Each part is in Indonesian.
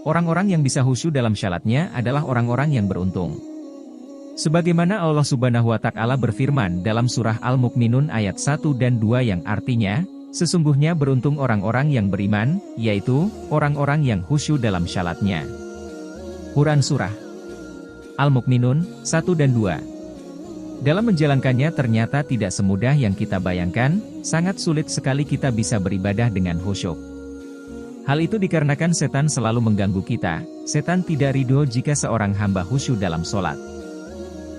Orang-orang yang bisa khusyuk dalam syalatnya adalah orang-orang yang beruntung. Sebagaimana Allah Subhanahu wa Ta'ala berfirman dalam surah Al-Mu'minun ayat 1 dan 2 yang artinya, sesungguhnya beruntung orang-orang yang beriman, yaitu orang-orang yang khusyuk dalam syalatnya. Quran Surah Al-Mu'minun 1 dan 2. Dalam menjalankannya ternyata tidak semudah yang kita bayangkan, sangat sulit sekali kita bisa beribadah dengan khusyuk. Hal itu dikarenakan setan selalu mengganggu kita. Setan tidak ridho jika seorang hamba khusyuk dalam sholat.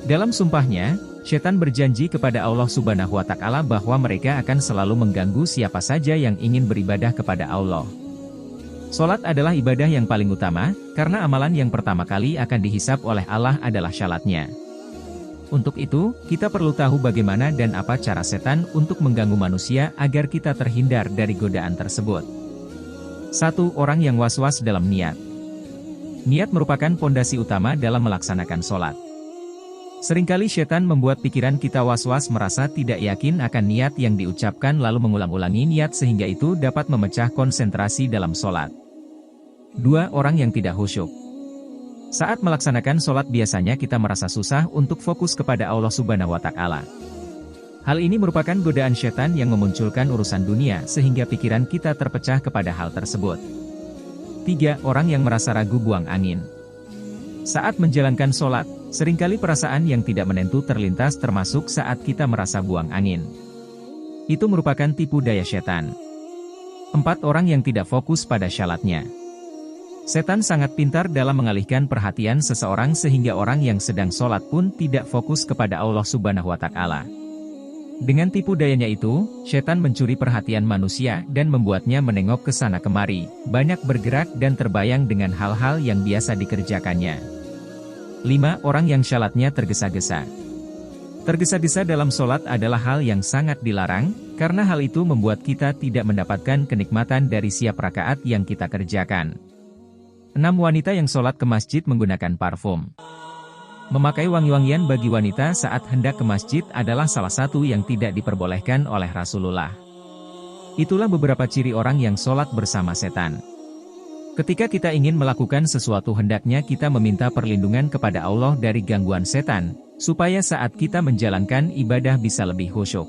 Dalam sumpahnya, setan berjanji kepada Allah Subhanahu wa Ta'ala bahwa mereka akan selalu mengganggu siapa saja yang ingin beribadah kepada Allah. Sholat adalah ibadah yang paling utama, karena amalan yang pertama kali akan dihisab oleh Allah adalah syalatnya. Untuk itu, kita perlu tahu bagaimana dan apa cara setan untuk mengganggu manusia agar kita terhindar dari godaan tersebut. 1. Orang yang was-was dalam niat. Niat merupakan pondasi utama dalam melaksanakan sholat. Seringkali setan membuat pikiran kita was-was merasa tidak yakin akan niat yang diucapkan lalu mengulang-ulangi niat sehingga itu dapat memecah konsentrasi dalam sholat. 2. Orang yang tidak khusyuk. Saat melaksanakan sholat biasanya kita merasa susah untuk fokus kepada Allah Subhanahu wa Ta'ala. Hal ini merupakan godaan setan yang memunculkan urusan dunia sehingga pikiran kita terpecah kepada hal tersebut. 3. Orang yang merasa ragu buang angin. Saat menjalankan sholat, seringkali perasaan yang tidak menentu terlintas termasuk saat kita merasa buang angin. Itu merupakan tipu daya setan. 4. Orang yang tidak fokus pada syalatnya. Setan sangat pintar dalam mengalihkan perhatian seseorang sehingga orang yang sedang sholat pun tidak fokus kepada Allah Subhanahu wa Ta'ala. Dengan tipu dayanya itu, setan mencuri perhatian manusia dan membuatnya menengok ke sana kemari, banyak bergerak dan terbayang dengan hal-hal yang biasa dikerjakannya. 5. Orang yang syalatnya tergesa-gesa. Tergesa-gesa dalam sholat adalah hal yang sangat dilarang, karena hal itu membuat kita tidak mendapatkan kenikmatan dari setiap rakaat yang kita kerjakan. 6. Wanita yang sholat ke masjid menggunakan parfum. Memakai wangi-wangian bagi wanita saat hendak ke masjid adalah salah satu yang tidak diperbolehkan oleh Rasulullah. Itulah beberapa ciri orang yang sholat bersama setan. Ketika kita ingin melakukan sesuatu hendaknya kita meminta perlindungan kepada Allah dari gangguan setan, supaya saat kita menjalankan ibadah bisa lebih khusyuk.